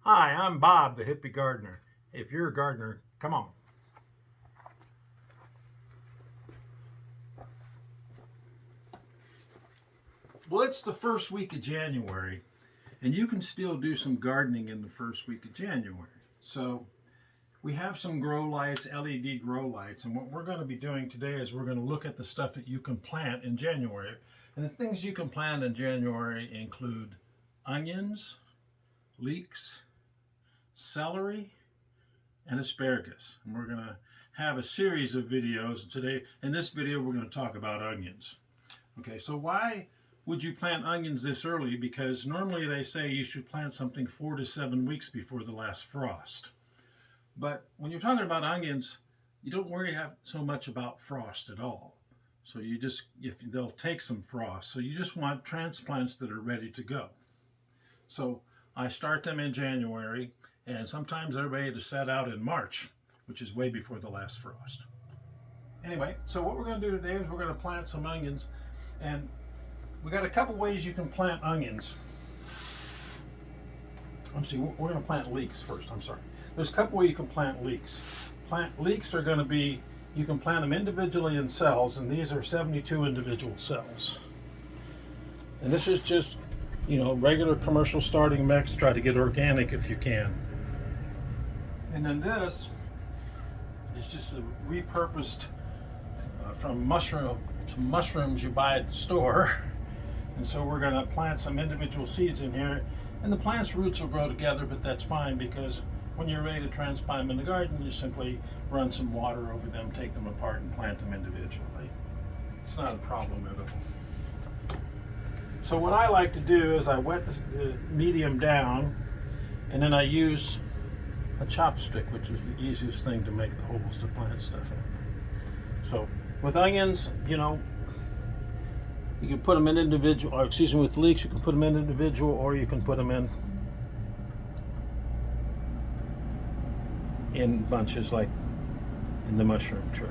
Hi, I'm Bob, the hippie gardener. If you're a gardener, come on. Well, it's the first week of January, and you can still do some gardening in the first week of January. So we have some grow lights, LED grow lights, and what we're going to be doing today is we're going to look at the stuff that you can plant in January. And the things you can plant in January include onions, leeks, celery, and asparagus. And we're going to have a series of videos. Today, in this video, we're going to talk about onions. Okay, so why would you plant onions this early? Because normally they say you should plant something 4 to 7 weeks before the last frost. But when you're talking about onions, you don't worry so much about frost at all. So they'll take some frost. So you just want transplants that are ready to go. So I start them in January, and sometimes they're ready to set out in March, which is way before the last frost. Anyway, so what we're going to do today is we're going to plant some onions, and we got a couple ways you can plant onions. We're going to plant leeks first. There's a couple ways you can plant leeks. Leeks are going to be, you can plant them individually in cells, and these are 72 individual cells. And this is just, regular commercial starting mix. Try to get organic if you can. And then this is just a repurposed from mushrooms you buy at the store. And so we're going to plant some individual seeds in here. And the plant's roots will grow together, but that's fine because when you're ready to transplant them in the garden, you simply run some water over them, take them apart, and plant them individually. It's not a problem at all. So what I like to do is I wet the medium down, and then I use a chopstick, which is the easiest thing to make the holes to plant stuff in. So with onions, you can put them in individual, with leeks, you can put them in individual, or you can put them in bunches like in the mushroom tray.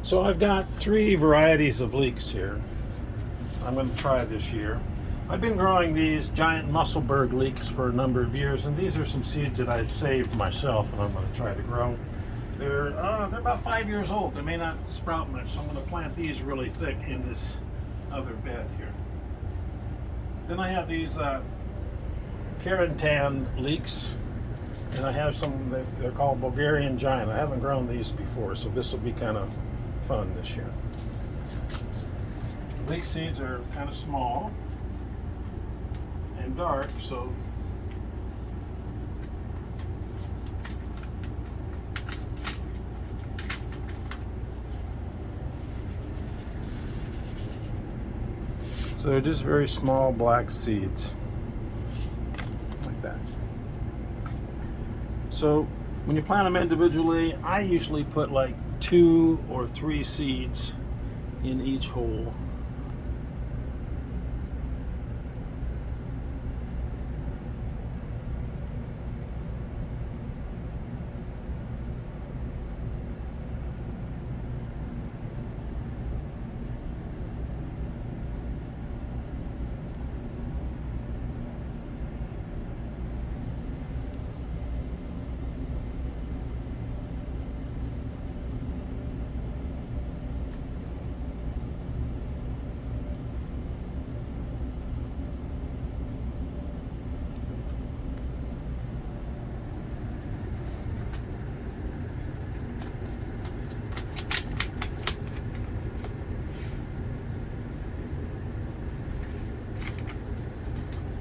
So I've got 3 varieties of leeks here I'm going to try this year. I've been growing these giant Musselburgh leeks for a number of years, and these are some seeds that I've saved myself and I'm going to try to grow. They're about 5 years old. They may not sprout much, so I'm going to plant these really thick in this other bed here. Then I have these Carentan leeks, and I have some, they're called Bulgarian Giant. I haven't grown these before, so this will be kind of fun this year. Leek seeds are kind of small and dark, so they're just very small black seeds like that. So when you plant them individually, I usually put like 2 or 3 seeds in each hole.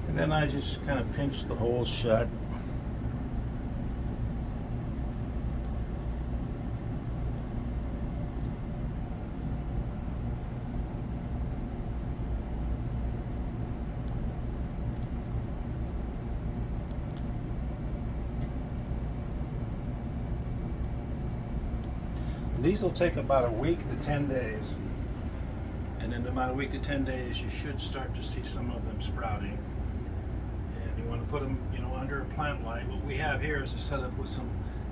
And then I just kind of pinch the holes shut. These will take about a week to 10 days. And in about a week to 10 days, you should start to see some of them sprouting. You want to put them, under a plant light. What we have here is a setup with some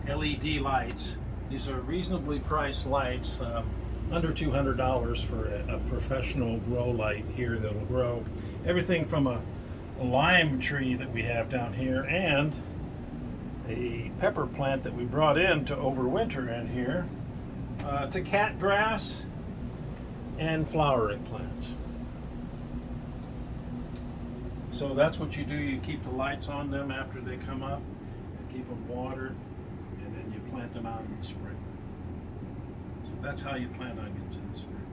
LED lights. These are reasonably priced lights, under $200 for a professional grow light here that'll grow everything from a lime tree that we have down here and a pepper plant that we brought in to overwinter in here, to cat grass and flowering plants. So that's what you do. You keep the lights on them after they come up, and keep them watered, and then you plant them out in the spring. So that's how you plant onions in the spring.